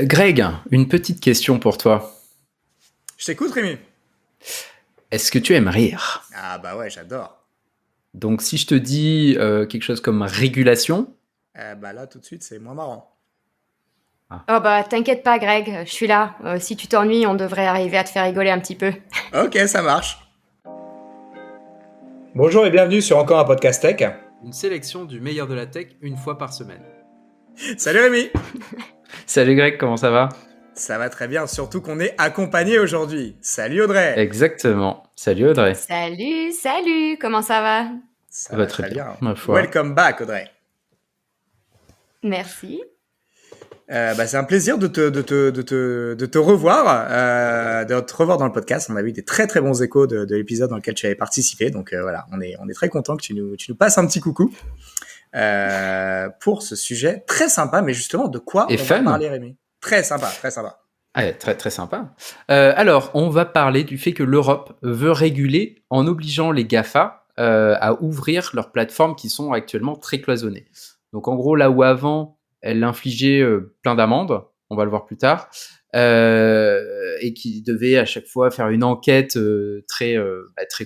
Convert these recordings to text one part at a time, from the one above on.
Greg, une petite question pour toi. Je t'écoute, Rémi. Est-ce que tu aimes rire? Ah bah ouais, j'adore. Donc si je te dis quelque chose comme régulation, Bah là, tout de suite, c'est moins marrant. ah, Oh bah t'inquiète pas Greg, je suis là. Si tu t'ennuies, on devrait arriver à te faire rigoler un petit peu. Ok, ça marche. Bonjour et bienvenue sur encore un podcast tech. une sélection du meilleur de la tech une fois par semaine. Salut Rémi. Salut Greg, comment ça va? Ça va très bien, surtout qu'on est accompagné aujourd'hui. Salut Audrey. Exactement. Salut Audrey. Salut, comment ça va? Ça Ça va va très très bien, bien. ma foi. Welcome back Audrey. Merci. C'est un plaisir de te revoir, de te revoir dans le podcast. On a eu des très très bons échos de l'épisode dans lequel tu avais participé. Donc voilà, on est très content que tu nous passes un petit coucou pour ce sujet très sympa. Mais justement, de quoi Et on fun. va parler, Rémi? Très sympa, très sympa. Ah, très très sympa. Alors, on va parler du fait que l'Europe veut réguler en obligeant les GAFA à ouvrir leurs plateformes qui sont actuellement très cloisonnées. Donc en gros, là où avant, elle infligeait plein d'amendes, on va le voir plus tard, et qui devait à chaque fois faire une enquête très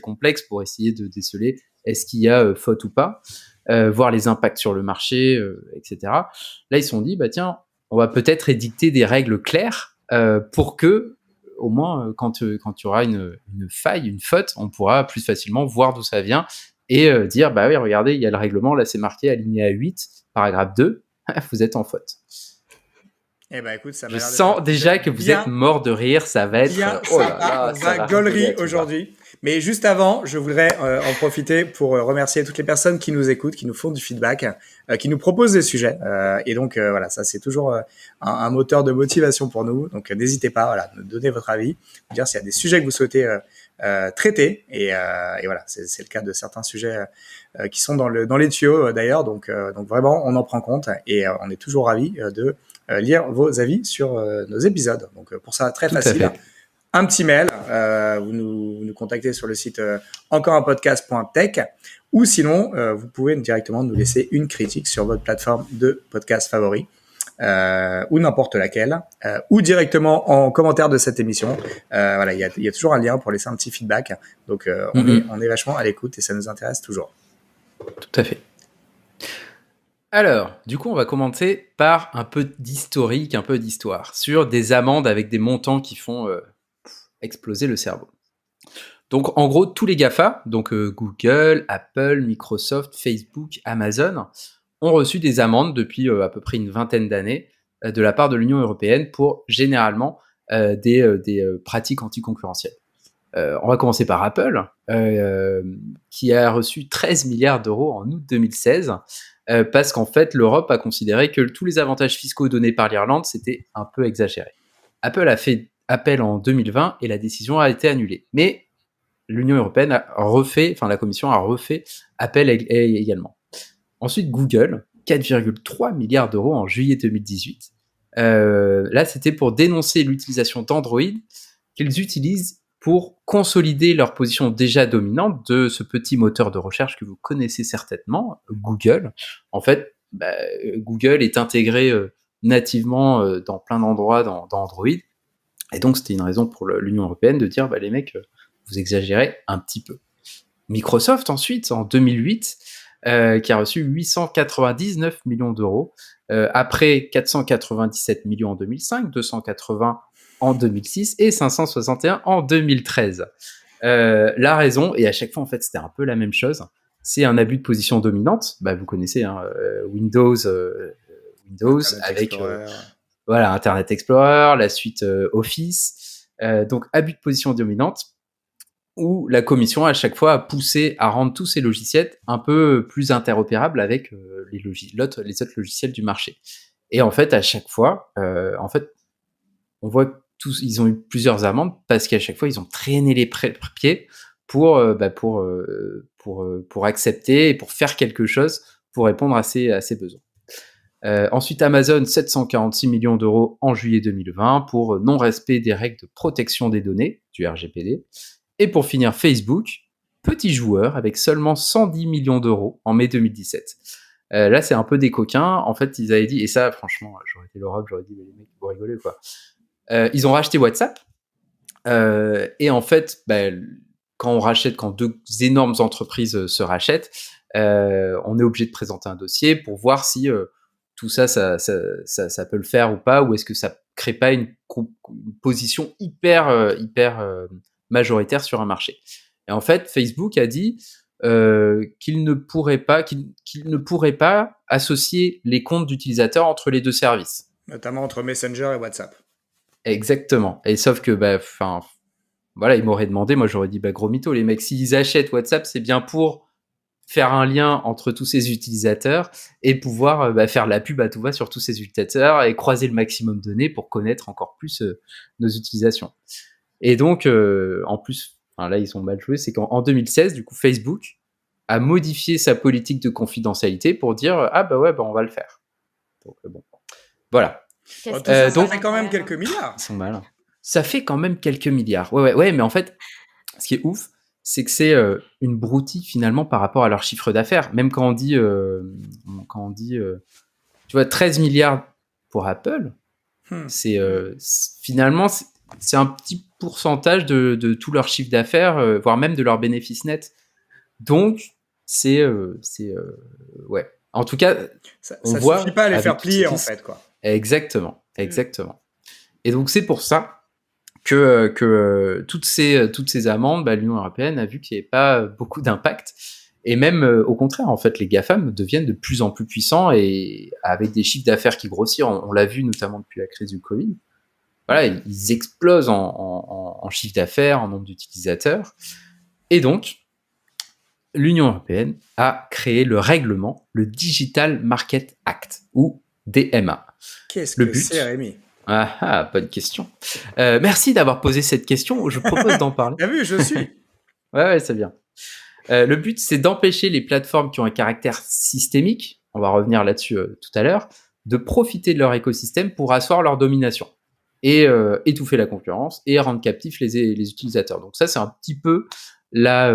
complexe pour essayer de déceler est-ce qu'il y a faute ou pas, voir les impacts sur le marché, etc. Là, ils se sont dit, bah tiens, on va peut-être édicter des règles claires pour que, au moins, quand il y aura une faille, une faute, on pourra plus facilement voir d'où ça vient et dire, bah oui, regardez, il y a le règlement, là c'est marqué alinéa 8, paragraphe 2, vous êtes en faute. Eh ben écoute, ça m'a Je l'air d'être sens un déjà sujet que vous bien, être mort de rire, ça va être... bien oh là sympa. là, On ça va rigoler gaulerie à tout va. aujourd'hui. Mais juste avant, je voudrais en profiter pour remercier toutes les personnes qui nous écoutent, qui nous font du feedback, qui nous proposent des sujets. Et donc voilà, ça c'est toujours un moteur de motivation pour nous. Donc n'hésitez pas, voilà, nous donner votre avis, nous dire s'il y a des sujets que vous souhaitez traiter. Et voilà, c'est le cas de certains sujets qui sont dans les tuyaux d'ailleurs. Donc vraiment, on en prend compte et on est toujours ravis de lire vos avis sur nos épisodes. Donc pour ça, très Tout à facile. fait. Un petit mail, vous nous contactez sur le site encoreunpodcast.tech ou sinon, vous pouvez directement nous laisser une critique sur votre plateforme de podcast favori ou n'importe laquelle ou directement en commentaire de cette émission. Voilà, il y a toujours un lien pour laisser un petit feedback. Donc, on est vachement à l'écoute et ça nous intéresse toujours. Tout à fait. Alors, du coup, on va commencer par un peu d'historique, un peu d'histoire, sur des amendes avec des montants qui font exploser le cerveau. Donc, en gros, tous les GAFA, donc Google, Apple, Microsoft, Facebook, Amazon, ont reçu des amendes depuis à peu près une vingtaine d'années de la part de l'Union européenne pour généralement des pratiques anticoncurrentielles. On va commencer par Apple, qui a reçu 13 milliards d'euros en août 2016, parce qu'en fait, l'Europe a considéré que tous les avantages fiscaux donnés par l'Irlande, c'était un peu exagéré. Apple a fait appel en 2020 et la décision a été annulée. Mais l'Union européenne la Commission a refait appel également. Ensuite, Google, 4,3 milliards d'euros en juillet 2018. Là, c'était pour dénoncer l'utilisation d'Android qu'ils utilisent pour consolider leur position déjà dominante de ce petit moteur de recherche que vous connaissez certainement, Google. En fait, Google est intégré nativement dans plein d'endroits dans Android. Et donc, c'était une raison pour l'Union européenne de dire, les mecs, vous exagérez un petit peu. Microsoft, ensuite, en 2008, qui a reçu 899 millions d'euros, après 497 millions en 2005, 280 en 2006 et 561 en 2013. La raison, et à chaque fois, en fait, c'était un peu la même chose, c'est un abus de position dominante. Vous connaissez Windows Internet avec Explorer. Internet Explorer, la suite Office. Donc, abus de position dominante, où la commission, à chaque fois, a poussé à rendre tous ces logiciels un peu plus interopérables avec les autres logiciels du marché. Et en fait, à chaque fois, on voit que ils ont eu plusieurs amendes parce qu'à chaque fois, ils ont traîné les pieds pour accepter et pour faire quelque chose pour répondre à ces besoins. Ensuite, Amazon, 746 millions d'euros en juillet 2020 pour non-respect des règles de protection des données, du RGPD. Et pour finir, Facebook, petit joueur avec seulement 110 millions d'euros en mai 2017. Là, c'est un peu des coquins. En fait, ils avaient dit, et ça, franchement, j'aurais été l'Europe, j'aurais dit, mais les mecs, vous rigolez, quoi. Ils ont racheté WhatsApp. Et en fait, quand deux énormes entreprises se rachètent, on est obligé de présenter un dossier pour voir si tout ça peut le faire ou pas, ou est-ce que ça crée pas une position hyper majoritaire sur un marché. Et en fait, Facebook a dit qu'il ne pourrait pas associer les comptes d'utilisateurs entre les deux services. Notamment entre Messenger et WhatsApp. Exactement. Et sauf que, voilà, ils m'auraient demandé, moi j'aurais dit, gros mytho, les mecs, s'ils achètent WhatsApp, c'est bien pour faire un lien entre tous ces utilisateurs et pouvoir faire la pub à tout va sur tous ces utilisateurs et croiser le maximum de données pour connaître encore plus nos utilisations. Et donc, en plus, là, ils ont mal joué, c'est qu'en 2016, du coup, Facebook a modifié sa politique de confidentialité pour dire, on va le faire. Donc, bon, voilà. Donc, ça fait quand même quelques milliards. Ils sont malins. Ça fait quand même quelques milliards. Ouais, mais en fait, ce qui est ouf, c'est que c'est une broutille finalement par rapport à leur chiffre d'affaires. Même quand on dit, tu vois, 13 milliards pour Apple, c'est finalement, c'est un petit pourcentage de tout leur chiffre d'affaires, voire même de leur bénéfice net. Donc, c'est ouais. En tout cas, ça suffit pas à les faire plier en fait, quoi. Exactement. Et donc c'est pour ça que toutes ces amendes, l'Union européenne a vu qu'il n'y avait pas beaucoup d'impact. Et même au contraire, en fait, les GAFAM deviennent de plus en plus puissants et avec des chiffres d'affaires qui grossissent. On l'a vu notamment depuis la crise du Covid. Voilà, ils explosent en chiffre d'affaires, en nombre d'utilisateurs. Et donc, l'Union européenne a créé le règlement, le Digital Market Act, ou DMA. Qu'est-ce que c'est, Rémi ? Bonne question. Merci d'avoir posé cette question. Je propose d'en parler. T'as vu, je suis. Ouais, c'est bien. Le but, c'est d'empêcher les plateformes qui ont un caractère systémique, on va revenir là-dessus tout à l'heure, de profiter de leur écosystème pour asseoir leur domination et étouffer la concurrence et rendre captifs les utilisateurs. Donc ça, c'est un petit peu la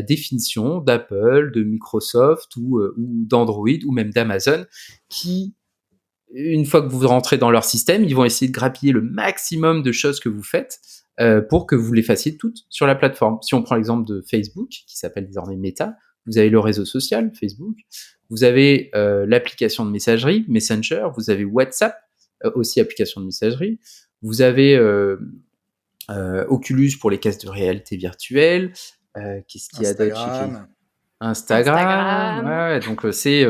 définition d'Apple, de Microsoft ou d'Android ou même d'Amazon qui, une fois que vous rentrez dans leur système, ils vont essayer de grappiller le maximum de choses que vous faites pour que vous les fassiez toutes sur la plateforme. Si on prend l'exemple de Facebook, qui s'appelle désormais Meta, vous avez le réseau social, Facebook, vous avez l'application de messagerie, Messenger, vous avez WhatsApp, aussi application de messagerie, vous avez Oculus pour les casques de réalité virtuelle, qu'est-ce qu'il y a d'autre ? Instagram. Ouais, donc c'est...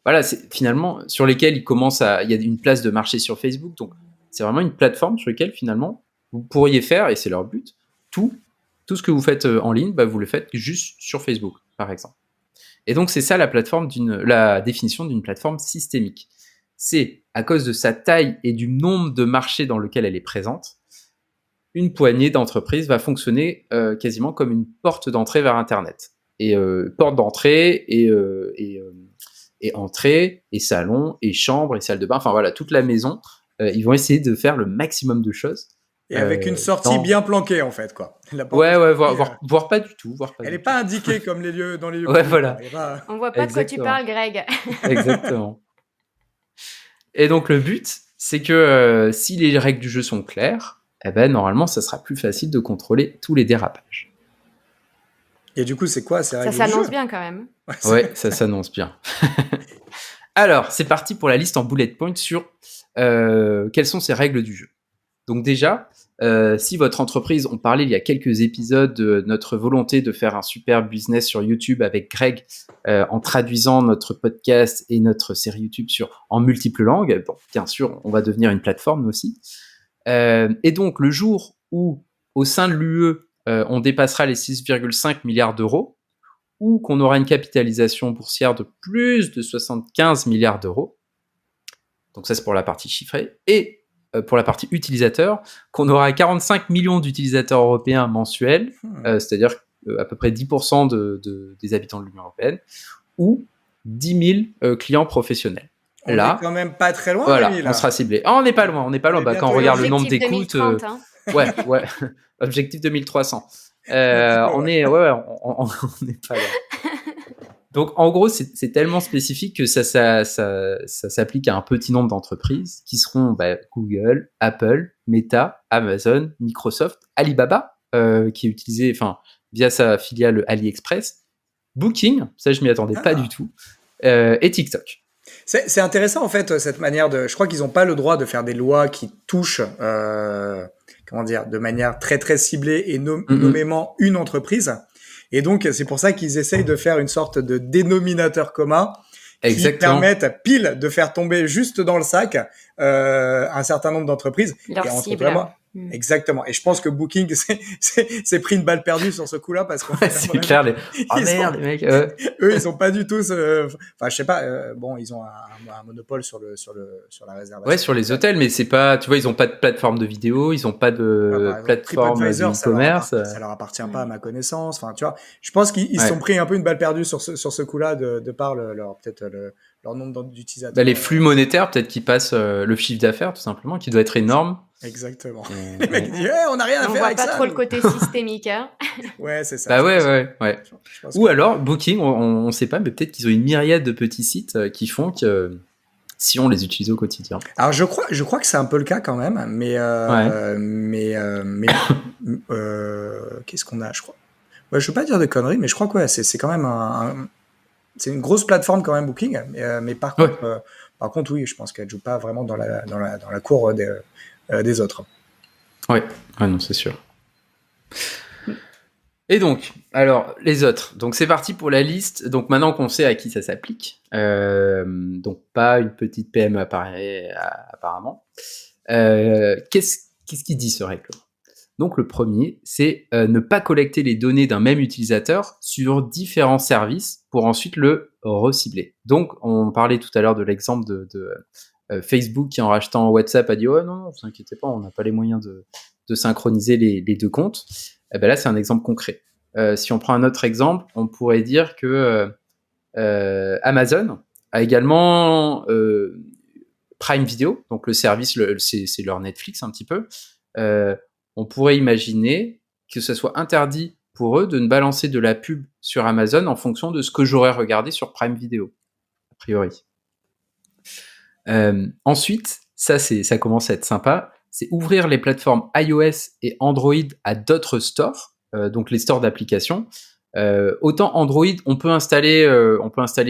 voilà, c'est finalement sur lesquels il y a une place de marché sur Facebook. Donc, c'est vraiment une plateforme sur laquelle finalement vous pourriez faire, et c'est leur but, tout ce que vous faites en ligne, vous le faites juste sur Facebook, par exemple. Et donc, c'est ça la définition d'une plateforme systémique. C'est à cause de sa taille et du nombre de marchés dans lequel elle est présente, une poignée d'entreprises va fonctionner quasiment comme une porte d'entrée vers Internet. Et porte d'entrée et entrée, et salon, et chambre, et salle de bain, enfin voilà, toute la maison, ils vont essayer de faire le maximum de choses. Et avec une sortie bien planquée, en fait, quoi. Voire pas du tout. Elle n'est pas indiquée comme les lieux dans les lieux. Ouais, voilà. On voit pas de quoi tu parles, Greg. Exactement. Et donc, le but, c'est que si les règles du jeu sont claires, normalement, ça sera plus facile de contrôler tous les dérapages. Et du coup, c'est quoi ces règles du jeu ? Ça s'annonce bien quand même. Ouais, ça s'annonce bien. Alors, c'est parti pour la liste en bullet point sur quelles sont ces règles du jeu. Donc déjà, si votre entreprise, on parlait il y a quelques épisodes de notre volonté de faire un super business sur YouTube avec Greg en traduisant notre podcast et notre série YouTube en multiples langues. Bon, bien sûr, on va devenir une plateforme aussi. Et donc, le jour où, au sein de l'UE, on dépassera les 6,5 milliards d'euros, ou qu'on aura une capitalisation boursière de plus de 75 milliards d'euros. Donc ça, c'est pour la partie chiffrée. Et pour la partie utilisateur, qu'on aura 45 millions d'utilisateurs européens mensuels, c'est-à-dire à peu près 10% des habitants de l'Union européenne, ou 10 000 clients professionnels. On est quand même pas très loin. Voilà, là. On sera ciblé. On n'est pas loin. Quand on regarde le nombre d'écoutes... Ouais. Objectif 2300. On n'est pas là. Donc, en gros, c'est tellement spécifique que ça s'applique à un petit nombre d'entreprises qui seront Google, Apple, Meta, Amazon, Microsoft, Alibaba, qui est utilisé via sa filiale AliExpress, Booking, ça je m'y attendais pas du tout, et TikTok. C'est intéressant en fait cette manière de. Je crois qu'ils n'ont pas le droit de faire des lois qui touchent, de manière très très ciblée et nommément une entreprise. Et donc c'est pour ça qu'ils essayent de faire une sorte de dénominateur commun qui permettent pile de faire tomber juste dans le sac un certain nombre d'entreprises. Leur cible. Exactement. Et je pense que Booking c'est pris une balle perdue sur ce coup-là parce qu'en fait, c'est clair. Les mecs. Eux, ils ont pas du tout. Je sais pas. Ils ont un monopole sur la réservation. Ouais, sur les hôtels, mais c'est pas. Tu vois, ils ont pas de plateforme de vidéo, ils ont pas de plateforme d'e-commerce. Ça leur appartient pas à ma connaissance. Enfin, tu vois, je pense qu'ils se sont pris un peu une balle perdue sur ce coup-là de par leur nombre d'utilisateurs. Les flux monétaires, peut-être qu'ils passent le chiffre d'affaires, tout simplement, qui doit être énorme. Exactement. Les mecs disent, on n'a rien à faire avec ça. On voit pas trop le côté systémique, hein. Ouais, c'est ça. Ouais. Ou alors, Booking, on sait pas, mais peut-être qu'ils ont une myriade de petits sites qui font que si on les utilise au quotidien. Alors, je crois que c'est un peu le cas quand même, mais qu'est-ce qu'on a, je crois. Ouais, je veux pas dire de conneries, mais je crois que c'est quand même c'est une grosse plateforme quand même, Booking, mais par contre, oui, je pense qu'elle joue pas vraiment dans la cour des autres. Ouais, non, c'est sûr. Et donc, alors, les autres. Donc, c'est parti pour la liste. Donc, maintenant qu'on sait à qui ça s'applique, donc pas une petite PME apparemment, qu'est-ce qu'il dit ce règlement ? Donc, le premier, c'est ne pas collecter les données d'un même utilisateur sur différents services pour ensuite le recibler. Donc, on parlait tout à l'heure de l'exemple de Facebook qui, en rachetant WhatsApp, a dit « Oh non, vous inquiétez pas, on n'a pas les moyens de synchroniser les deux comptes. » Là, c'est un exemple concret. Si on prend un autre exemple, on pourrait dire que Amazon a également Prime Video, donc le service, c'est leur Netflix un petit peu. On pourrait imaginer que ce soit interdit pour eux de ne balancer de la pub sur Amazon en fonction de ce que j'aurais regardé sur Prime Video, a priori. Ensuite, ça commence à être sympa, c'est ouvrir les plateformes iOS et Android à d'autres stores, donc les stores d'applications. Autant Android, on peut installer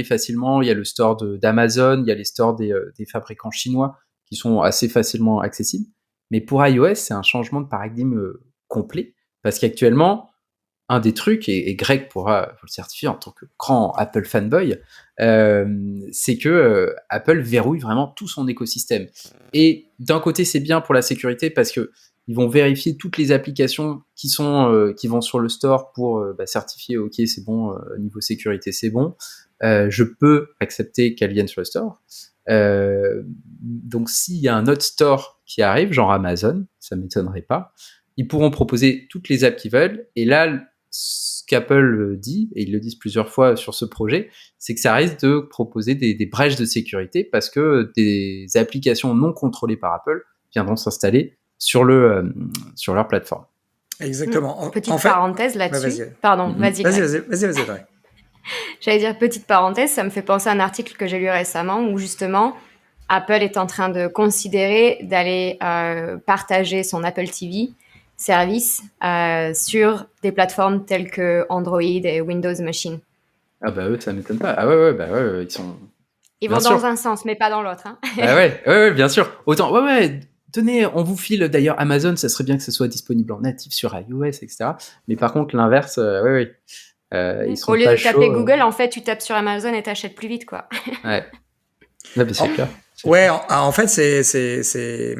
facilement. Il y a le store d'Amazon, il y a les stores des fabricants chinois qui sont assez facilement accessibles. Mais pour iOS, c'est un changement de paradigme complet, parce qu'actuellement, un des trucs, et Greg pourra vous le certifier en tant que grand Apple fanboy, c'est que Apple verrouille vraiment tout son écosystème. Et d'un côté, c'est bien pour la sécurité, parce que ils vont vérifier toutes les applications qui vont sur le store pour certifier, ok, c'est bon, niveau sécurité, c'est bon. Je peux accepter qu'elles viennent sur le store. Donc, s'il y a un autre store qui arrive, genre Amazon, ça m'étonnerait pas, ils pourront proposer toutes les apps qu'ils veulent. Et là, ce qu'Apple dit, et ils le disent plusieurs fois sur ce projet, c'est que ça risque de proposer des brèches de sécurité, parce que des applications non contrôlées par Apple viendront s'installer sur leur plateforme. Exactement. Petite parenthèse là-dessus. Pardon, vas-y. Vas-y. J'allais dire petite parenthèse, ça me fait penser à un article que j'ai lu récemment où justement Apple est en train de considérer d'aller partager son Apple TV service sur des plateformes telles que Android et Windows Machine. Ah bah eux, ça m'étonne pas. Ah ouais, ils vont dans un sens, mais pas dans l'autre. Hein. Ah ouais, bien sûr. Autant, tenez, on vous file d'ailleurs Amazon, ça serait bien que ce soit disponible en natif sur iOS, etc. Mais par contre, l'inverse, ils sont au lieu pas de taper chauds, Google, en fait, tu tapes sur Amazon et t'achètes plus vite, quoi. Ouais. Là, c'est clair. Ouais, en fait, c'est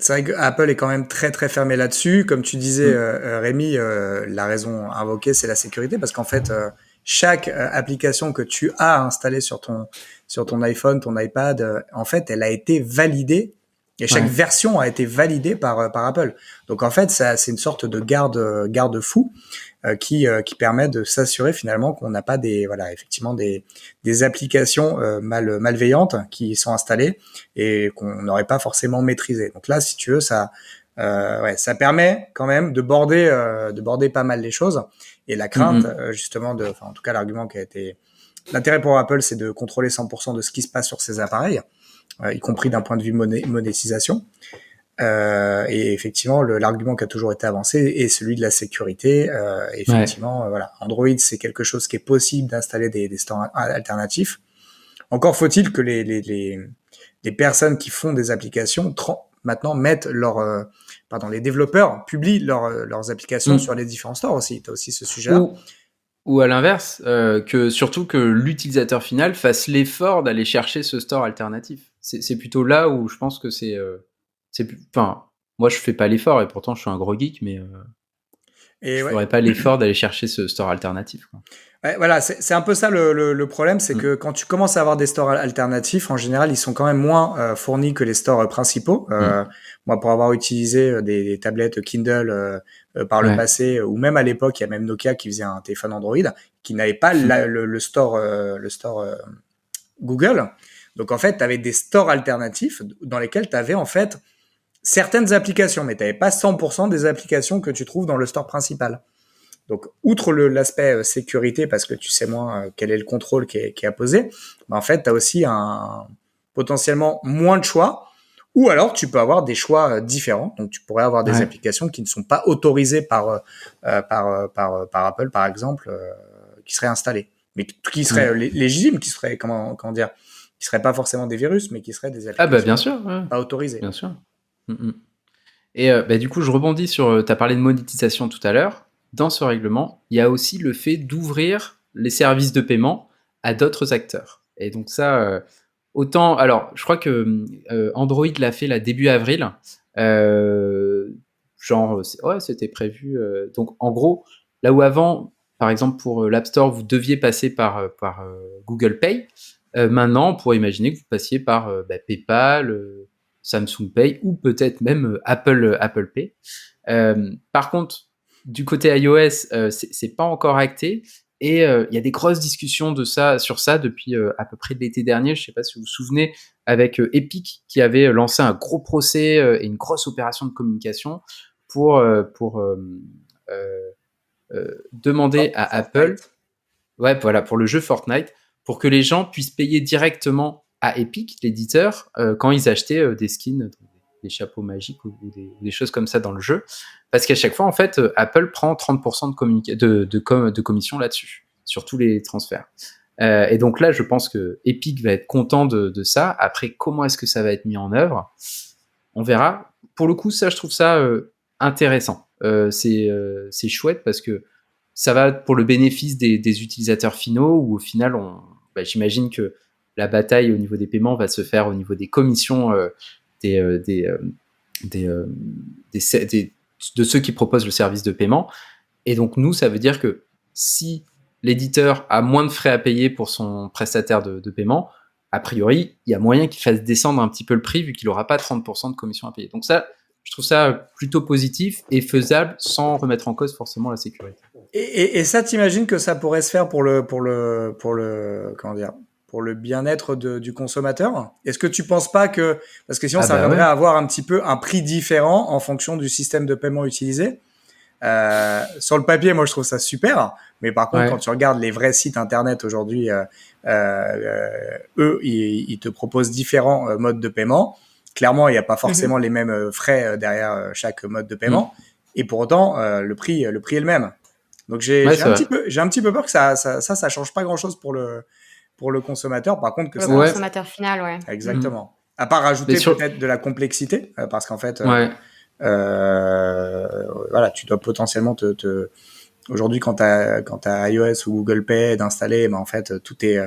vrai que Apple est quand même très très fermé là-dessus. Comme tu disais, Rémi, la raison invoquée, c'est la sécurité, parce qu'en fait, chaque application que tu as installée sur ton iPhone, ton iPad, en fait, elle a été validée. Et chaque version a été validée par Apple. Donc en fait, c'est une sorte de garde-fou qui permet de s'assurer finalement qu'on n'a pas effectivement des applications malveillantes qui sont installées et qu'on n'aurait pas forcément maîtrisées. Donc là, si tu veux, ça permet quand même de border pas mal les choses. Et la crainte justement en tout cas l'argument qui a été l'intérêt pour Apple, c'est de contrôler 100% de ce qui se passe sur ces appareils, y compris d'un point de vue monétisation. Et effectivement, l'argument qui a toujours été avancé est celui de la sécurité. Effectivement, voilà, Android, c'est quelque chose qui est possible d'installer des stores alternatifs. Encore faut-il que les personnes qui font des applications maintenant mettent les développeurs publient leurs applications sur les différents stores aussi. Tu as aussi ce sujet-là. Ou à l'inverse, surtout que l'utilisateur final fasse l'effort d'aller chercher ce store alternatif. C'est plutôt là où je pense que enfin, moi je fais pas l'effort et pourtant je suis un gros geek, mais je ferais pas l'effort d'aller chercher ce store alternatif, quoi. Ouais, voilà, c'est un peu ça le problème, c'est que quand tu commences à avoir des stores alternatifs, en général, ils sont quand même moins fournis que les stores principaux. Moi, pour avoir utilisé des tablettes Kindle par le passé, ou même à l'époque, il y a même Nokia qui faisait un téléphone Android qui n'avait pas le store Google. Donc en fait, tu avais des stores alternatifs dans lesquels tu avais en fait certaines applications, mais tu n'avais pas 100% des applications que tu trouves dans le store principal. Donc, outre l'aspect sécurité, parce que tu sais moins quel est le contrôle qui est apposé, en fait, tu as aussi potentiellement moins de choix, ou alors tu peux avoir des choix différents. Donc, tu pourrais avoir des applications qui ne sont pas autorisées par Apple, par exemple, qui seraient installées, mais qui seraient légitimes, qui seraient, comment dire, qui seraient pas forcément des virus, mais qui seraient des applications bien sûr, pas autorisées. Bien sûr. Et du coup, je rebondis sur... tu as parlé de monétisation tout à l'heure. Dans ce règlement, il y a aussi le fait d'ouvrir les services de paiement à d'autres acteurs. Et donc ça, autant... Alors, je crois que Android l'a fait début avril. C'était prévu. Donc, en gros, là où avant, par exemple, pour l'App Store, vous deviez passer par Google Pay, maintenant, on pourrait imaginer que vous passiez par PayPal, Samsung Pay ou peut-être même Apple Pay. Par contre, du côté iOS, c'est pas encore acté et il y a des grosses discussions sur ça depuis à peu près de l'été dernier. Je sais pas si vous vous souvenez, avec Epic qui avait lancé un gros procès et une grosse opération de communication pour demander à Apple, pour le jeu Fortnite, pour que les gens puissent payer directement à Epic, l'éditeur, quand ils achetaient des skins, des chapeaux magiques ou des choses comme ça dans le jeu, parce qu'à chaque fois, en fait, Apple prend 30% de commission là-dessus, sur tous les transferts. Et donc là, je pense que Epic va être content de ça. Après, comment est-ce que ça va être mis en œuvre ? On verra. Pour le coup, ça, je trouve ça intéressant. C'est chouette parce que ça va pour le bénéfice des utilisateurs finaux, où au final, j'imagine que la bataille au niveau des paiements va se faire au niveau des commissions de ceux qui proposent le service de paiement. Et donc, nous, ça veut dire que si l'éditeur a moins de frais à payer pour son prestataire de paiement, a priori, il y a moyen qu'il fasse descendre un petit peu le prix vu qu'il n'aura pas 30% de commission à payer. Donc ça, je trouve ça plutôt positif et faisable sans remettre en cause forcément la sécurité. Et ça, t'imagines que ça pourrait se faire pour le bien-être du consommateur? Est-ce que tu penses pas que, parce que sinon ça viendrait à avoir un petit peu un prix différent en fonction du système de paiement utilisé? Sur le papier, moi je trouve ça super, mais par contre quand tu regardes les vrais sites internet aujourd'hui, eux ils te proposent différents modes de paiement. Clairement, il n'y a pas forcément les mêmes frais derrière chaque mode de paiement, et pour autant le prix est le même. Donc j'ai un petit peu peur que ça change pas grand-chose pour le consommateur. Par contre, le consommateur final, ouais. Exactement. À part rajouter peut-être de la complexité, parce qu'en fait, tu dois potentiellement aujourd'hui, quand t'as iOS ou Google Pay d'installer, en fait, tout est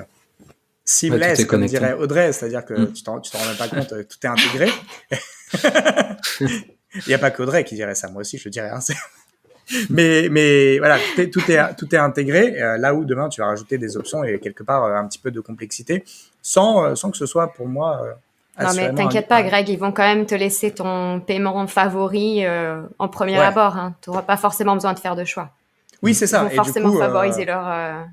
seamless, comme dirait Audrey, c'est-à-dire que tu t'en rends même pas compte, tout est intégré. Il n'y a pas qu'Audrey qui dirait ça, moi aussi je dirais. Mais voilà, tout est intégré, là où demain tu vas rajouter des options et quelque part un petit peu de complexité sans que ce soit pour moi non mais t'inquiète pas Greg, ils vont quand même te laisser ton paiement favori en premier abord, hein. Tu n'auras pas forcément besoin de faire de choix. Oui, c'est ça. Ils vont forcément favoriser leur...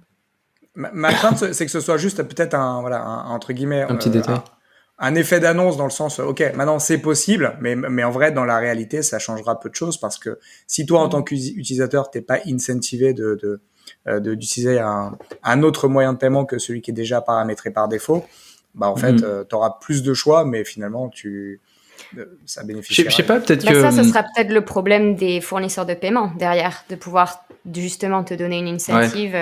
Ma crainte, c'est que ce soit juste peut-être entre guillemets un petit détail. Un effet d'annonce dans le sens, ok, maintenant c'est possible, mais en vrai, dans la réalité, ça changera peu de choses parce que si toi, en tant qu'utilisateur, t'es pas incentivé de d'utiliser un autre moyen de paiement que celui qui est déjà paramétré par défaut, bah en fait, tu auras plus de choix, mais finalement, ça bénéficie. Je sais pas, peut-être que... Ça, ce sera peut-être le problème des fournisseurs de paiement derrière, de pouvoir justement te donner une initiative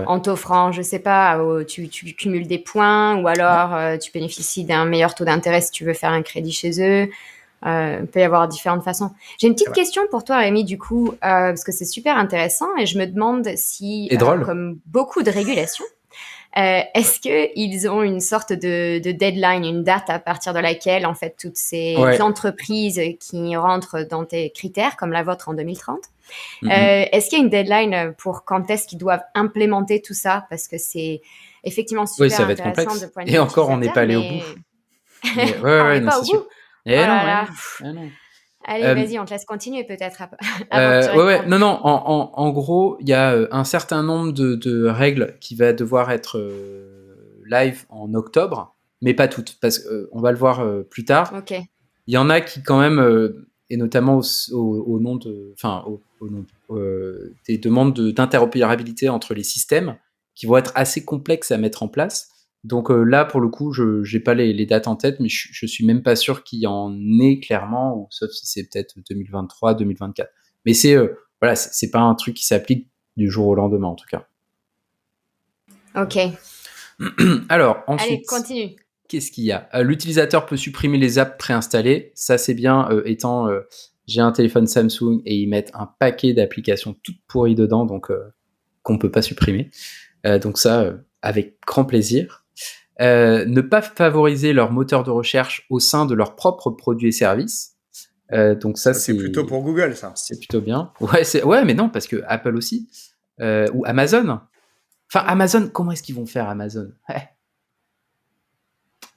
en t'offrant, je sais pas, tu cumules des points ou alors tu bénéficies d'un meilleur taux d'intérêt si tu veux faire un crédit chez eux. Il peut y avoir différentes façons. J'ai une petite question pour toi, Rémi, du coup, parce que c'est super intéressant et je me demande si, comme beaucoup de régulations, est-ce qu'ils ont une sorte de deadline, une date à partir de laquelle, en fait, toutes ces entreprises qui rentrent dans tes critères, comme la vôtre en 2030, est-ce qu'il y a une deadline pour quand est-ce qu'ils doivent implémenter tout ça? Parce que c'est effectivement super ça va être intéressant complexe. de point de vue Et encore, on n'est pas allé au bout. On n'est pas au bout. Non. Allez, vas-y, on te laisse continuer peut-être. Non. En gros, il y a un certain nombre de règles qui va devoir être live en octobre, mais pas toutes, parce qu'on va le voir plus tard. Ok. Il y en a qui quand même, et notamment au nom des demandes d'interopérabilité entre les systèmes, qui vont être assez complexes à mettre en place. Donc là, pour le coup, je n'ai pas les dates en tête, mais je suis même pas sûr qu'il y en ait clairement, ou sauf si c'est peut-être 2023, 2024. Mais c'est pas un truc qui s'applique du jour au lendemain, en tout cas. Ok. Alors, ensuite, allez, continue. Qu'est-ce qu'il y a? L'utilisateur peut supprimer les apps préinstallées. Ça, c'est bien, j'ai un téléphone Samsung et ils mettent un paquet d'applications toutes pourries dedans, donc qu'on peut pas supprimer. Donc ça, avec grand plaisir. Ne pas favoriser leur moteur de recherche au sein de leurs propres produits et services. Donc ça c'est plutôt pour Google, ça. C'est plutôt bien. Ouais, mais non, parce que Apple aussi. Ou Amazon. Enfin, Amazon, comment est-ce qu'ils vont faire Amazon?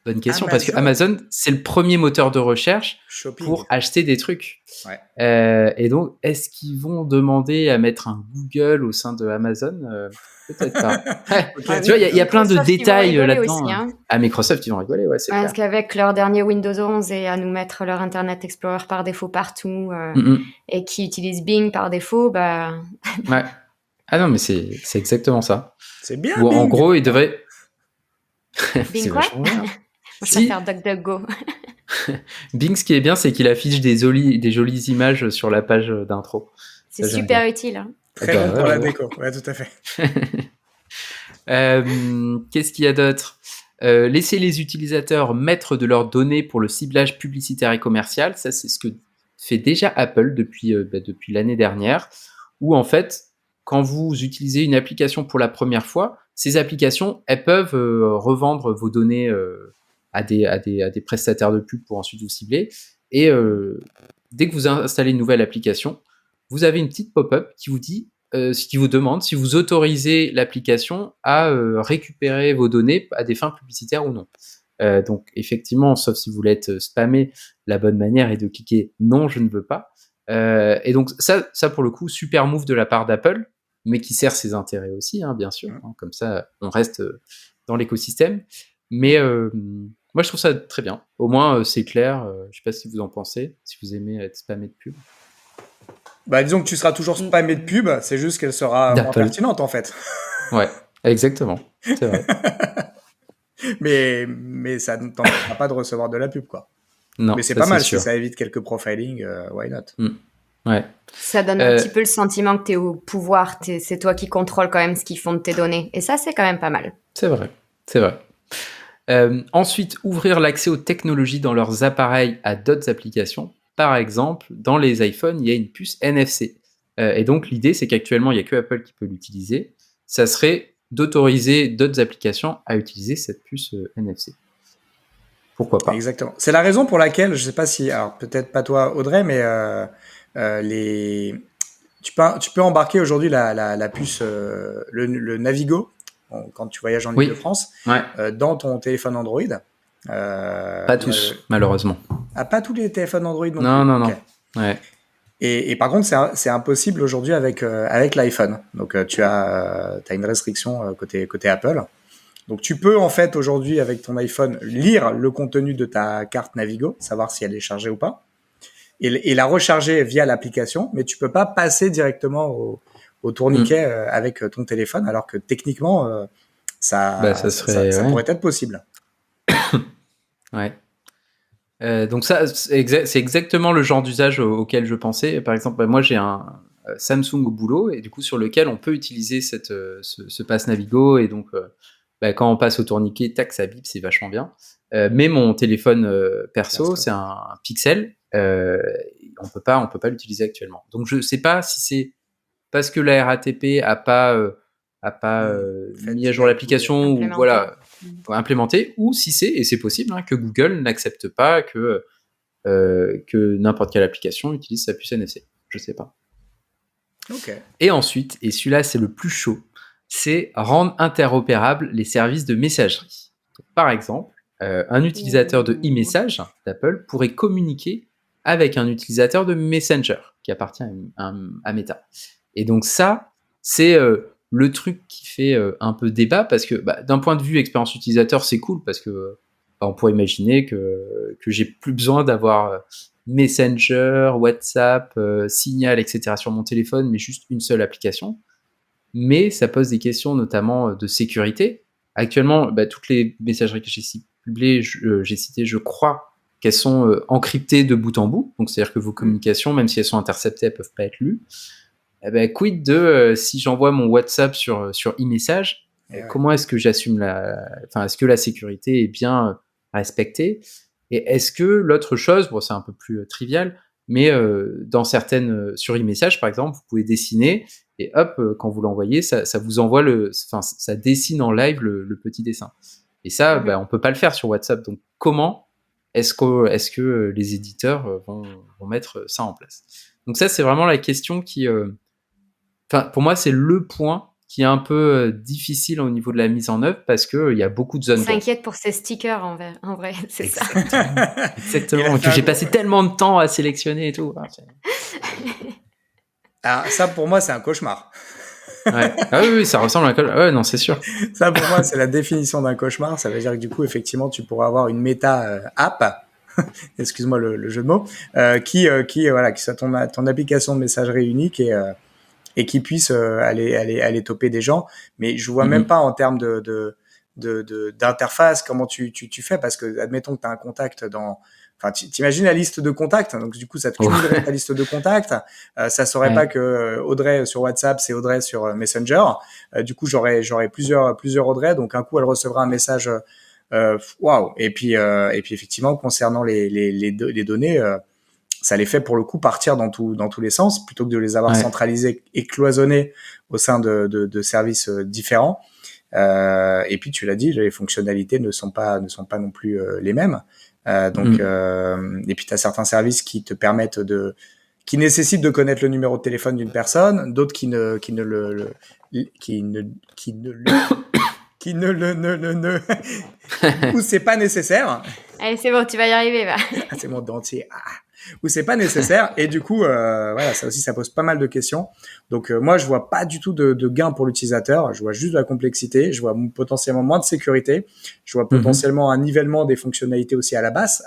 Bonne question, parce que Amazon, c'est le premier moteur de recherche pour acheter des trucs. Et donc, est-ce qu'ils vont demander à mettre un Google au sein de Amazon? Peut-être pas. Tu vois, il y a plein de détails là-dedans. Aussi, hein. À Microsoft, ils vont rigoler, c'est clair. Parce qu'avec leur dernier Windows 11 et à nous mettre leur Internet Explorer par défaut partout et qui utilisent Bing par défaut, bah... ouais. Ah non, mais c'est exactement ça. C'est bien, Ou en gros, ils devraient... Bing quoi? Je préfère DuckDuckGo. Bing, ce qui est bien, c'est qu'il affiche des jolies images sur la page d'intro. C'est super utile. Hein. Très bon pour la déco, ouais, tout à fait. Qu'est-ce qu'il y a d'autre? Laisser les utilisateurs maîtres de leurs données pour le ciblage publicitaire et commercial. Ça, c'est ce que fait déjà Apple depuis l'année dernière, où en fait, quand vous utilisez une application pour la première fois, ces applications, elles peuvent revendre vos données à des prestataires de pub pour ensuite vous cibler. Et dès que vous installez une nouvelle application, vous avez une petite pop-up qui vous dit, qui vous demande si vous autorisez l'application à récupérer vos données à des fins publicitaires ou non. Donc effectivement, sauf si vous voulez être spammé, la bonne manière est de cliquer non, je ne veux pas. Et donc ça pour le coup, super move de la part d'Apple, mais qui sert ses intérêts aussi, hein, bien sûr. Hein, comme ça, on reste dans l'écosystème. Mais moi, je trouve ça très bien. Au moins, c'est clair. Je sais pas si vous en pensez, si vous aimez être spammé de pub. Bah, disons que tu seras toujours spammé de pub, c'est juste qu'elle sera moins pertinente, en fait. Ouais, exactement. C'est vrai. mais ça ne t'empêchera pas de recevoir de la pub, quoi. Non, mais c'est pas mal, si ça évite quelques profiling, why not? Ouais. Ça donne un petit peu le sentiment que tu es au pouvoir, c'est toi qui contrôles quand même ce qu'ils font de tes données. Et ça, c'est quand même pas mal. C'est vrai. Ensuite, ouvrir l'accès aux technologies dans leurs appareils à d'autres applications. Par exemple, dans les iPhones, il y a une puce NFC. Et donc, l'idée, c'est qu'actuellement, il n'y a que Apple qui peut l'utiliser. Ça serait d'autoriser d'autres applications à utiliser cette puce NFC. Pourquoi pas? Exactement. C'est la raison pour laquelle, je ne sais pas si... Alors, peut-être pas toi, Audrey, mais tu peux embarquer aujourd'hui la puce, le Navigo, quand tu voyages en Île-de-France, dans ton téléphone Android. Pas tous, malheureusement. Ah, pas tous les téléphones Android non plus. Non. Okay. Ouais. Et par contre, c'est impossible aujourd'hui avec l'iPhone. Donc, tu as une restriction côté Apple. Donc, tu peux en fait aujourd'hui avec ton iPhone lire le contenu de ta carte Navigo, savoir si elle est chargée ou pas, et la recharger via l'application, mais tu peux pas passer directement au tourniquet avec ton téléphone, alors que techniquement, ça serait, ça pourrait être possible. Ouais. Donc ça, c'est exactement le genre d'usage auquel je pensais. Par exemple, moi j'ai un Samsung au boulot et du coup sur lequel on peut utiliser ce pass Navigo et donc quand on passe au tourniquet, tac, ça bip, c'est vachement bien. Mais mon téléphone perso, c'est un Pixel. On peut pas l'utiliser actuellement. Donc je sais pas si c'est parce que la RATP a pas mis à jour l'application ou voilà implémenté, ou si c'est, et c'est possible, que Google n'accepte pas que n'importe quelle application utilise sa puce NFC. Je sais pas. Okay. Et ensuite, et celui-là c'est le plus chaud, c'est rendre interopérables les services de messagerie. Donc, par exemple, un utilisateur de e-message d'Apple pourrait communiquer avec un utilisateur de Messenger qui appartient à Meta. Et donc ça, c'est le truc qui fait un peu débat parce que d'un point de vue expérience utilisateur, c'est cool parce que on pourrait imaginer que j'ai plus besoin d'avoir Messenger, WhatsApp, Signal, etc. sur mon téléphone, mais juste une seule application. Mais ça pose des questions notamment de sécurité. Actuellement, toutes les messageries que j'ai citées, je crois qu'elles sont encryptées de bout en bout. Donc, c'est-à-dire que vos communications, même si elles sont interceptées, elles peuvent pas être lues. Quid de si j'envoie mon WhatsApp sur e-message, comment est-ce que j'assume est-ce que la sécurité est bien respectée? Et est-ce que l'autre chose, bon, c'est un peu plus trivial, mais dans certaines sur e-message, par exemple, vous pouvez dessiner et hop, quand vous l'envoyez, ça vous envoie ça dessine en live le petit dessin. Et ça, on peut pas le faire sur WhatsApp. Donc, comment est-ce que les éditeurs vont mettre ça en place? Donc ça, c'est vraiment la question qui pour moi, c'est le point qui est un peu difficile au niveau de la mise en œuvre parce qu'il y a beaucoup de zones. On s'inquiète pour ces stickers en vrai, c'est ça. Exactement, que j'ai passé tellement de temps à sélectionner et tout. Alors ça, pour moi, c'est un cauchemar. Ouais. Ah oui, ça ressemble à un cauchemar. Ouais, non, c'est sûr. Ça, pour moi, c'est la définition d'un cauchemar. Ça veut dire que du coup, effectivement, tu pourras avoir une méta app, excuse-moi le jeu de mots, qui soit ton application de messagerie unique et qui puisse aller toper des gens. Mais je vois même pas en termes d'interface comment tu fais, parce que admettons que tu as un contact t'imagines la liste de contacts, donc du coup ça te cumulerait ta liste de contacts, ça saurait pas que Audrey sur WhatsApp c'est Audrey sur Messenger, du coup j'aurais plusieurs Audrey, donc un coup elle recevra un message waouh, et puis effectivement concernant les données, ça les fait pour le coup partir dans tous les sens plutôt que de les avoir centralisés et cloisonnés au sein de services différents. Et puis tu l'as dit, les fonctionnalités ne sont pas non plus les mêmes. Et puis tu as certains services qui te permettent qui nécessitent de connaître le numéro de téléphone d'une personne, d'autres qui ne où c'est pas nécessaire. Allez, c'est bon, tu vas y arriver, va. C'est mon dentier. Où c'est pas nécessaire, et du coup ça aussi ça pose pas mal de questions. Donc moi je vois pas du tout de gain pour l'utilisateur, je vois juste de la complexité, je vois potentiellement moins de sécurité, je vois potentiellement un nivellement des fonctionnalités aussi à la baisse,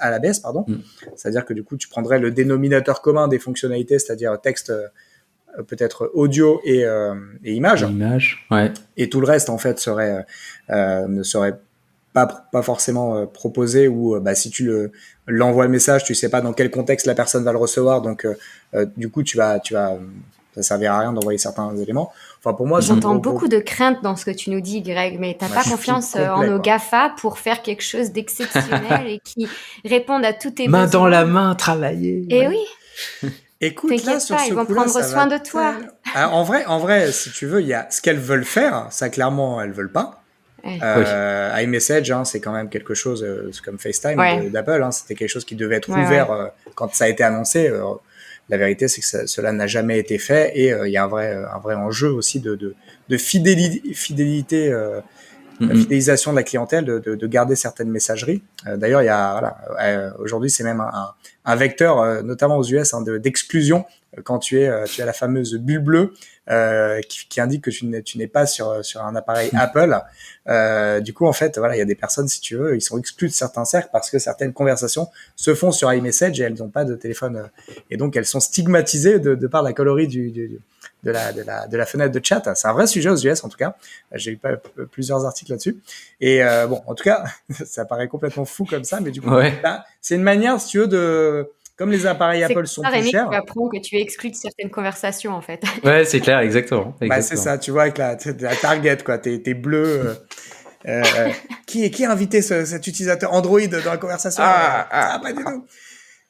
c'est-à-dire que du coup tu prendrais le dénominateur commun des fonctionnalités, c'est-à-dire texte, peut-être audio et image, et tout le reste en fait ne serait pas forcément proposé, ou si tu l'envoies le message, tu sais pas dans quel contexte la personne va le recevoir, donc du coup ça servira à rien d'envoyer certains éléments. Enfin pour moi, j'entends beaucoup de craintes dans ce que tu nous dis, Greg, mais t'as pas confiance en nos GAFA pour faire quelque chose d'exceptionnel et qui réponde à tous tes besoins. Main dans la main, travailler. Et oui. Écoute, là, sur ce ils vont prendre soin de toi. En vrai, si tu veux, il y a ce qu'elles veulent faire, ça clairement elles veulent pas. iMessage, c'est quand même quelque chose, c'est comme FaceTime d'Apple, c'était quelque chose qui devait être ouvert quand ça a été annoncé. La vérité, c'est que cela n'a jamais été fait, et il y a un vrai enjeu aussi de fidélité, la fidélisation de la clientèle, de garder certaines messageries. D'ailleurs, il y a aujourd'hui, c'est même un vecteur, notamment aux US, d'exclusion quand tu as la fameuse bulle bleue qui indique que tu n'es pas sur un appareil Apple. Du coup, en fait, voilà, il y a des personnes, si tu veux, ils sont exclus de certains cercles parce que certaines conversations se font sur iMessage et elles n'ont pas de téléphone. Et donc, elles sont stigmatisées de par la colorie de la fenêtre de chat. C'est un vrai sujet aux US, en tout cas. J'ai eu plusieurs articles là-dessus. Et bon, en tout cas, ça paraît complètement fou comme ça, mais du coup, c'est une manière, si tu veux, comme les appareils Apple sont plus chers. Tu apprends que tu es exclu de certaines conversations, en fait. Ouais, c'est clair, exactement. Bah, c'est ça, tu vois, avec la target, quoi. T'es bleu. Qui a invité cet utilisateur Android dans la conversation? Pas du tout.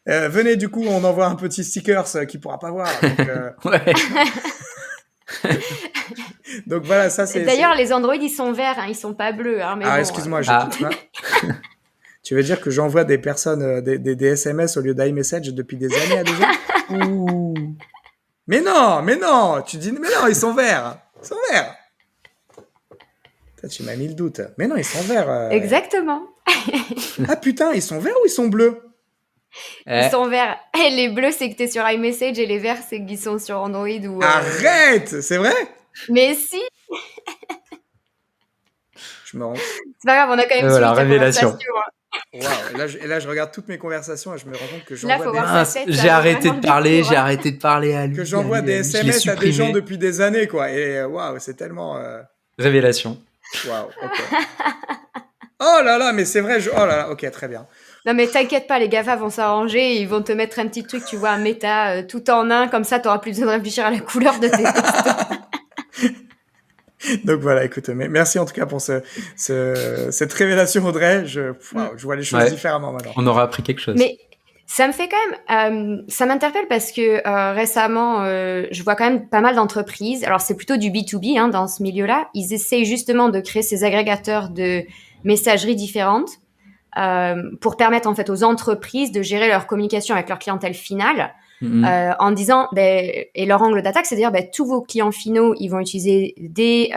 Venez, du coup, on envoie un petit stickers qui pourra pas voir. Donc, ouais. donc voilà, ça c'est. D'ailleurs, les Android, ils sont verts, hein, ils sont pas bleus. Hein, mais bon, excuse-moi, Tu veux dire que j'envoie des personnes des SMS au lieu d'iMessage depuis des années à des gens? Ouh. Mais non, tu dis, mais non, ils sont verts. Ils sont verts. Tu m'as mis le doute. Mais non, ils sont verts. Exactement. Ah putain, ils sont verts ou ils sont bleus? Ils sont verts. Et les bleus, c'est que t'es sur iMessage et les verts, c'est qu'ils sont sur Android ou. Arrête, c'est vrai? Mais si. Je me rends. C'est pas grave, on a quand même suivi la ta révélation. conversation. Wow. Et là, je regarde toutes mes conversations et je me rends compte que j'envoie j'ai arrêté de parler à lui. Que j'envoie des SMS à des gens depuis des années, quoi. Et waouh, c'est tellement. Révélation. Waouh. Ok. Oh là là, mais c'est vrai. Oh là là. Ok, très bien. Non mais t'inquiète pas, les GAFA vont s'arranger, ils vont te mettre un petit truc, tu vois, un méta tout en un, comme ça t'auras plus besoin de réfléchir à la couleur de tes textos. Donc voilà, écoute, merci en tout cas pour cette révélation, Audrey. Je vois les choses différemment maintenant. On aura appris quelque chose. Mais ça me fait quand même, ça m'interpelle parce que récemment, je vois quand même pas mal d'entreprises. Alors c'est plutôt du B2B hein, dans ce milieu-là. Ils essayent justement de créer ces agrégateurs de messagerie différentes. Pour permettre en fait aux entreprises de gérer leur communication avec leur clientèle finale en disant et leur angle d'attaque, c'est de dire tous vos clients finaux ils vont utiliser des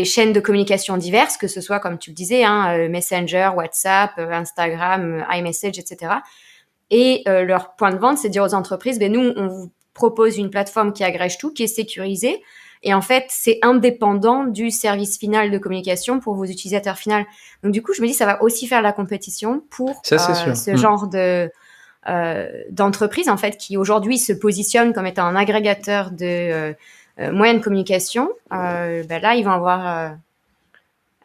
chaînes de communication diverses, que ce soit comme tu le disais Messenger, WhatsApp, Instagram, iMessage, etc. Et leur point de vente, c'est de dire aux entreprises nous on vous propose une plateforme qui agrège tout, qui est sécurisée. Et en fait, c'est indépendant du service final de communication pour vos utilisateurs finaux. Donc, du coup, je me dis, ça va aussi faire la compétition pour ce genre d'entreprise, en fait, qui aujourd'hui se positionne comme étant un agrégateur de moyens de communication. Là, ils vont avoir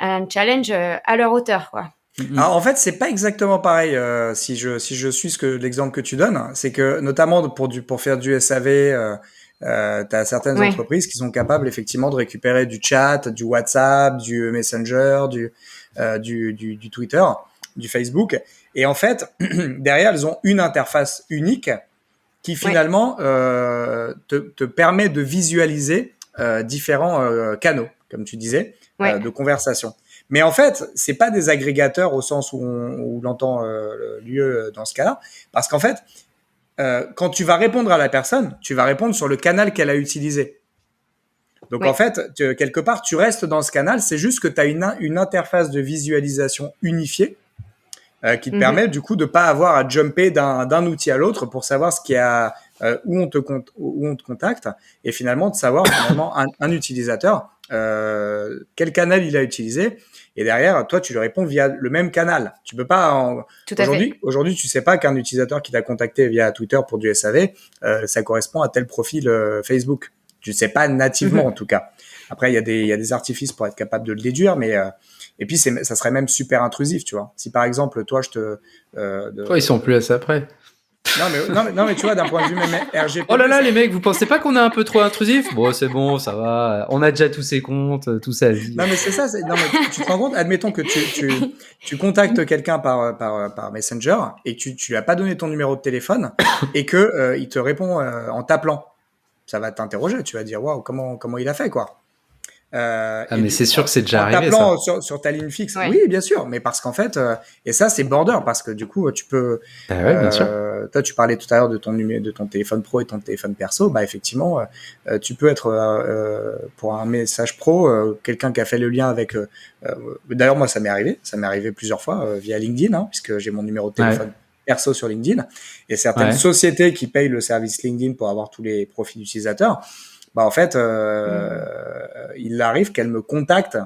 un challenge à leur hauteur, quoi. Alors, en fait, c'est pas exactement pareil si je suis l'exemple que tu donnes. C'est que, notamment pour faire du SAV... t'as certaines entreprises qui sont capables effectivement de récupérer du chat, du WhatsApp, du Messenger, du Twitter, du Facebook. Et en fait, derrière, elles ont une interface unique qui finalement te permet de visualiser différents canaux, comme tu disais, de conversation. Mais en fait, c'est pas des agrégateurs au sens où on l'entend l'UE dans ce cas-là, parce qu'en fait, quand tu vas répondre à la personne, tu vas répondre sur le canal qu'elle a utilisé. Donc en fait, quelque part, tu restes dans ce canal. C'est juste que tu as une interface de visualisation unifiée qui te permet du coup de pas avoir à jumper d'un outil à l'autre pour savoir ce qu'il y a, où on te contacte, et finalement de savoir finalement un utilisateur quel canal il a utilisé. Et derrière, toi, tu lui réponds via le même canal. Tu peux pas aujourd'hui, tu sais pas qu'un utilisateur qui t'a contacté via Twitter pour du SAV, ça correspond à tel profil Facebook. Tu sais pas nativement en tout cas. Après, il y a des artifices pour être capable de le déduire, mais et puis ça serait même super intrusif, tu vois. Si par exemple, toi, ils sont plus à ça après. Non mais tu vois, d'un point de vue même RGPD. Oh là là, les mecs, vous pensez pas qu'on est un peu trop intrusif? Bon, c'est bon, ça va. On a déjà tous ses comptes, toute sa vie. Non mais c'est ça. Non mais tu te rends compte? Admettons que tu contactes quelqu'un par Messenger et tu lui as pas donné ton numéro de téléphone et que il te répond en t'appelant. Ça va t'interroger. Tu vas dire waouh, comment il a fait quoi. Mais c'est sûr que c'est déjà arrivé ça. En t'appelant sur ta ligne fixe, oui, bien sûr, mais parce qu'en fait, et ça c'est border parce que du coup tu peux. Bien sûr. Toi, tu parlais tout à l'heure de ton téléphone pro et ton téléphone perso. Bah effectivement, tu peux être pour un message pro, quelqu'un qui a fait le lien avec. D'ailleurs, moi, ça m'est arrivé plusieurs fois via LinkedIn, puisque j'ai mon numéro de téléphone perso sur LinkedIn. Et certaines sociétés qui payent le service LinkedIn pour avoir tous les profils d'utilisateurs, en fait, il arrive qu'elles me contactent.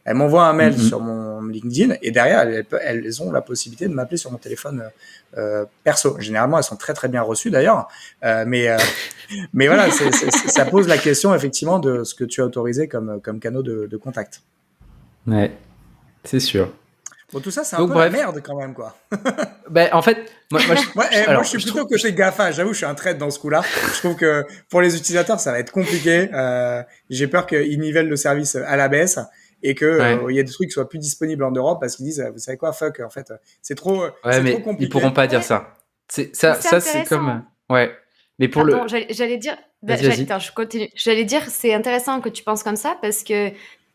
Elles m'envoient un mail sur mon LinkedIn et derrière, elles ont la possibilité de m'appeler sur mon téléphone perso. Généralement, elles sont très très bien reçues d'ailleurs. Mais voilà, ça pose la question effectivement de ce que tu as autorisé comme canaux de contact. Ouais, c'est sûr. Bon, tout ça, c'est un peu la merde quand même, quoi. En fait, moi je suis plutôt côté GAFA. J'avoue, je suis un traître dans ce coup-là. Je trouve que pour les utilisateurs, ça va être compliqué. J'ai peur qu'ils nivellent le service à la baisse et que il y a des trucs qui soient plus disponibles en Europe parce qu'ils disent, vous savez quoi, fuck, en fait, c'est trop compliqué. Ils pourront pas dire ça. Ça c'est comme Mais pour j'allais dire, je continue. J'allais dire, c'est intéressant que tu penses comme ça parce que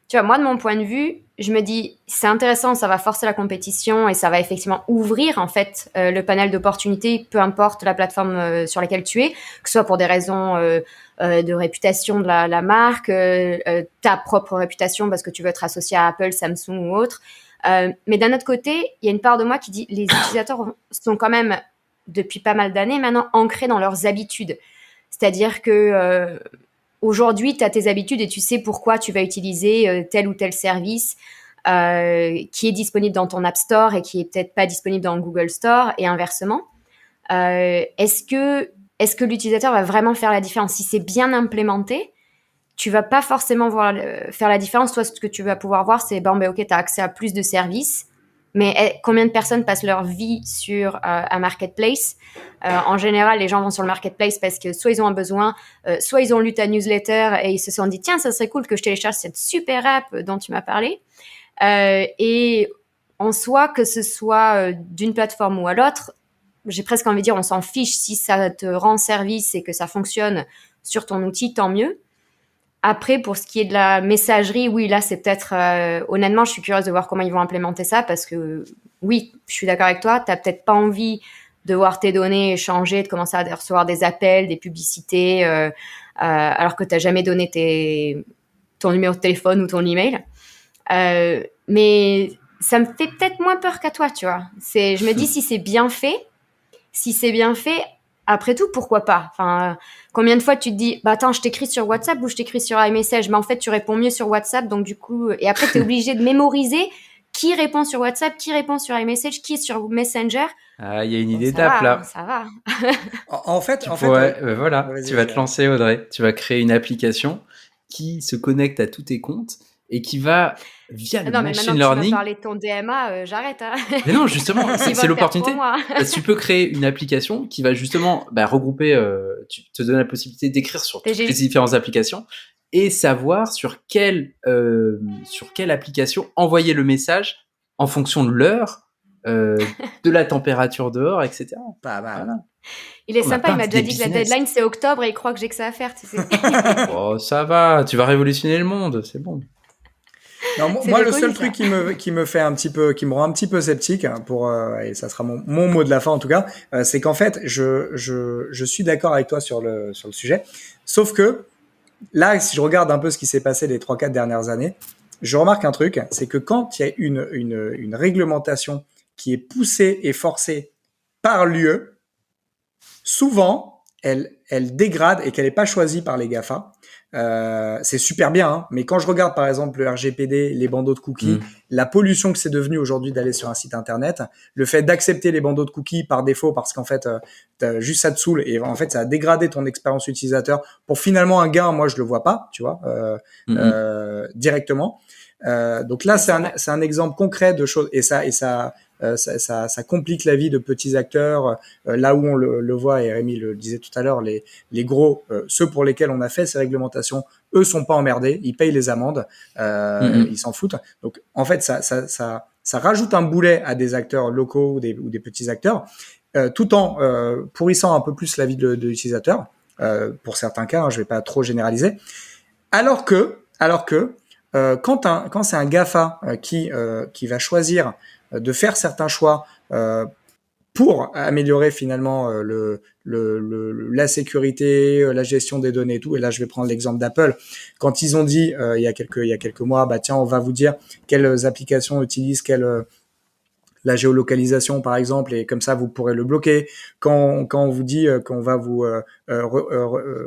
tu vois, moi, de mon point de vue, je me dis, c'est intéressant, ça va forcer la compétition et ça va effectivement ouvrir, en fait, le panel d'opportunités, peu importe la plateforme sur laquelle tu es, que ce soit pour des raisons de réputation de la marque, ta propre réputation parce que tu veux être associé à Apple, Samsung ou autre. Mais d'un autre côté, il y a une part de moi qui dit, les utilisateurs sont quand même, depuis pas mal d'années maintenant, ancrés dans leurs habitudes. C'est-à-dire que... aujourd'hui, tu as tes habitudes et tu sais pourquoi tu vas utiliser tel ou tel service qui est disponible dans ton App Store et qui est peut-être pas disponible dans Google Store et inversement. Est-ce que l'utilisateur va vraiment faire la différence? Si c'est bien implémenté, tu vas pas forcément faire la différence. Toi, ce que tu vas pouvoir voir, c'est ok, tu as accès à plus de services. Mais combien de personnes passent leur vie sur un marketplace? En général, les gens vont sur le marketplace parce que soit ils ont un besoin, soit ils ont lu ta newsletter et ils se sont dit tiens, ça serait cool que je télécharge cette super app dont tu m'as parlé. Et en soi, que ce soit d'une plateforme ou à l'autre, j'ai presque envie de dire on s'en fiche. Si ça te rend service et que ça fonctionne sur ton outil, tant mieux. Après, pour ce qui est de la messagerie, oui, là, c'est peut-être... honnêtement, je suis curieuse de voir comment ils vont implémenter ça parce que, oui, je suis d'accord avec toi, tu n'as peut-être pas envie de voir tes données changer, de commencer à recevoir des appels, des publicités, alors que tu n'as jamais donné ton numéro de téléphone ou ton email. Mais ça me fait peut-être moins peur qu'à toi, tu vois. Je me dis, si c'est bien fait, après tout, pourquoi pas? Enfin, combien de fois tu te dis, attends, je t'écris sur WhatsApp ou je t'écris sur iMessage, mais en fait, tu réponds mieux sur WhatsApp, donc du coup, et après, t'es obligé de mémoriser qui répond sur WhatsApp, qui répond sur iMessage, qui est sur Messenger. Ah, il y a une idée d'étape là. Ça va. En fait, voilà, tu vas te lancer, Audrey. Tu vas créer une application qui se connecte à tous tes comptes et qui va, via le machine learning... Tu vas parler de ton DMA, j'arrête. Hein. Mais non, justement, c'est l'opportunité. Tu peux créer une application qui va justement regrouper, te donner la possibilité d'écrire sur toutes les différentes applications et savoir sur quelle application envoyer le message en fonction de l'heure, de la température dehors, etc. Voilà. Il est sympa, il m'a déjà dit que la deadline c'est octobre et il croit que j'ai que ça à faire, tu sais. Oh, ça va, tu vas révolutionner le monde, c'est bon. Non, moi, le seul truc qui me fait un petit peu, qui me rend un petit peu sceptique, et ça sera mon mot de la fin en tout cas, c'est qu'en fait, je suis d'accord avec toi sur le sujet. Sauf que, là, si je regarde un peu ce qui s'est passé les 3-4 dernières années, je remarque un truc, c'est que quand il y a une réglementation qui est poussée et forcée par l'UE, souvent, elle dégrade et qu'elle n'est pas choisie par les GAFA. C'est super bien, hein, mais quand je regarde par exemple le RGPD, les bandeaux de cookies, la pollution que c'est devenu aujourd'hui d'aller sur un site internet, le fait d'accepter les bandeaux de cookies par défaut parce qu'en fait juste ça te saoule et en fait ça a dégradé ton expérience utilisateur pour finalement un gain, moi je le vois pas, tu vois, directement. Donc là c'est un exemple concret de choses et ça complique la vie de petits acteurs. Là où on le voit, et Rémi le disait tout à l'heure, les gros, ceux pour lesquels on a fait ces réglementations, eux sont pas emmerdés, ils payent les amendes, ils s'en foutent. Donc en fait, ça rajoute un boulet à des acteurs locaux ou des petits acteurs, tout en pourrissant un peu plus la vie de l'utilisateur. Pour certains cas, hein, je vais pas trop généraliser. Alors que quand c'est un GAFA qui va choisir de faire certains choix pour améliorer finalement la sécurité, la gestion des données et tout. Et là, je vais prendre l'exemple d'Apple. Quand ils ont dit il y a quelques mois, tiens, on va vous dire quelles applications utilisent quelle la géolocalisation par exemple, et comme ça vous pourrez le bloquer. Quand on vous dit qu'on va vous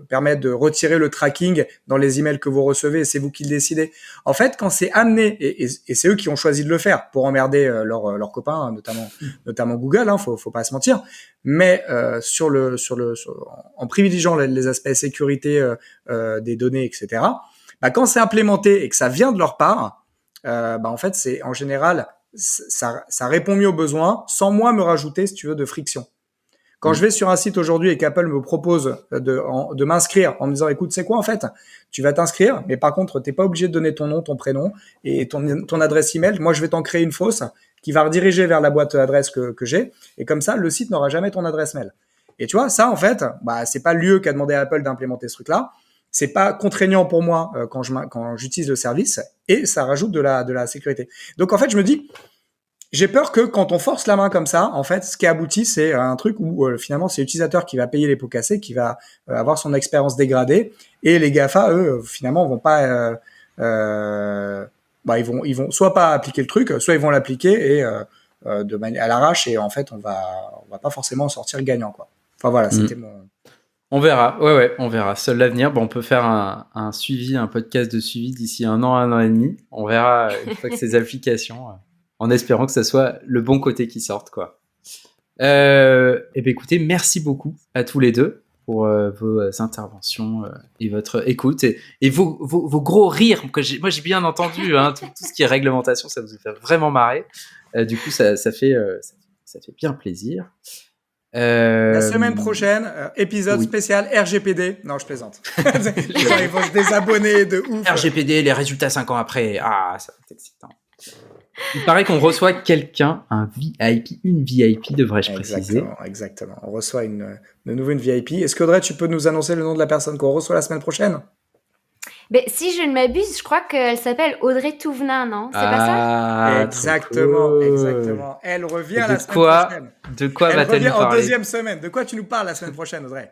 permettre de retirer le tracking dans les emails que vous recevez, c'est vous qui le décidez. En fait, quand c'est amené, et c'est eux qui ont choisi de le faire pour emmerder leurs copains, notamment Google, hein, faut pas se mentir, mais en privilégiant les aspects sécurité des données, etc. Bah, quand c'est implémenté et que ça vient de leur part, en fait, c'est en général ça répond mieux aux besoins sans moi me rajouter, si tu veux, de friction. Quand je vais sur un site aujourd'hui et qu'Apple me propose de m'inscrire en me disant, écoute, c'est quoi en fait? Tu vas t'inscrire, mais par contre, t'es pas obligé de donner ton nom, ton prénom et ton adresse email. Moi, je vais t'en créer une fausse qui va rediriger vers la boîte adresse que j'ai. Et comme ça, le site n'aura jamais ton adresse mail. Et tu vois, ça, en fait, c'est pas l'UE qui a demandé à Apple d'implémenter ce truc-là. C'est pas contraignant pour moi quand j'utilise le service, et ça rajoute de la sécurité. Donc en fait, je me dis, j'ai peur que quand on force la main comme ça, en fait, ce qui aboutit, c'est un truc où finalement c'est l'utilisateur qui va payer les pots cassés, qui va avoir son expérience dégradée, et les GAFA, eux, finalement, vont pas, ils vont soit pas appliquer le truc, soit ils vont l'appliquer et de manière à l'arrache, et en fait, on va pas forcément en sortir gagnant, quoi. Enfin voilà, c'était mon. On verra, ouais, on verra. Seul l'avenir. Bon, on peut faire un suivi, un podcast de suivi d'ici 1 an et demi. On verra une fois que ces applications, en espérant que ça soit le bon côté qui sorte, quoi. Écoutez, merci beaucoup à tous les deux pour vos interventions et votre écoute et vos gros rires que moi j'ai bien entendu, hein, tout ce qui est réglementation, ça vous fait vraiment marrer. Du coup, ça fait bien plaisir. La semaine prochaine, épisode spécial RGPD. Non, je plaisante. Ils vont se désabonner de ouf. RGPD, les résultats 5 ans après. Ah, ça va être excitant. Il paraît qu'on reçoit quelqu'un, un VIP, une VIP, devrais-je préciser. Exactement. On reçoit de nouveau une VIP. Est-ce qu'Audrey, tu peux nous annoncer le nom de la personne qu'on reçoit la semaine prochaine? Mais si je ne m'abuse, je crois qu'elle s'appelle Audrey Touvenin, non? C'est pas ça? Exactement. Elle revient la semaine prochaine. De quoi va-t-elle nous parler? En deuxième semaine. De quoi tu nous parles la semaine prochaine, Audrey?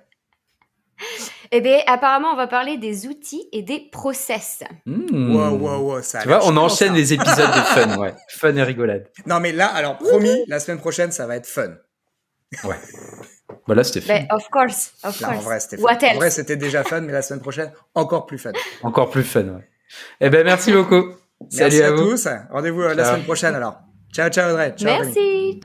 Eh bien, apparemment, on va parler des outils et des process. Wow, ça. Tu vois, on enchaîne les épisodes de fun, ouais. Fun et rigolade. Non, mais là, alors, promis, la semaine prochaine, ça va être fun. Ouais. Voilà, c'était fun. Of course. Là, en vrai, c'était fun. En vrai, c'était déjà fun, mais la semaine prochaine, encore plus fun. Encore plus fun, ouais. Eh ben, merci beaucoup. Salut à tous. Rendez-vous la semaine prochaine, alors. Ciao, Audrey. Ciao, merci. Rémi.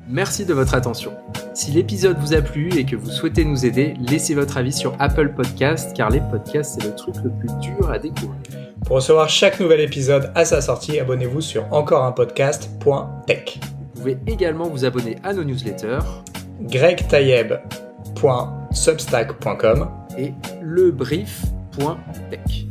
Merci de votre attention. Si l'épisode vous a plu et que vous souhaitez nous aider, laissez votre avis sur Apple Podcast, car les podcasts, c'est le truc le plus dur à découvrir. Pour recevoir chaque nouvel épisode à sa sortie, abonnez-vous sur encoreunpodcast.tech. Vous pouvez également vous abonner à nos newsletters gregtayeb.substack.com et lebrief.tech.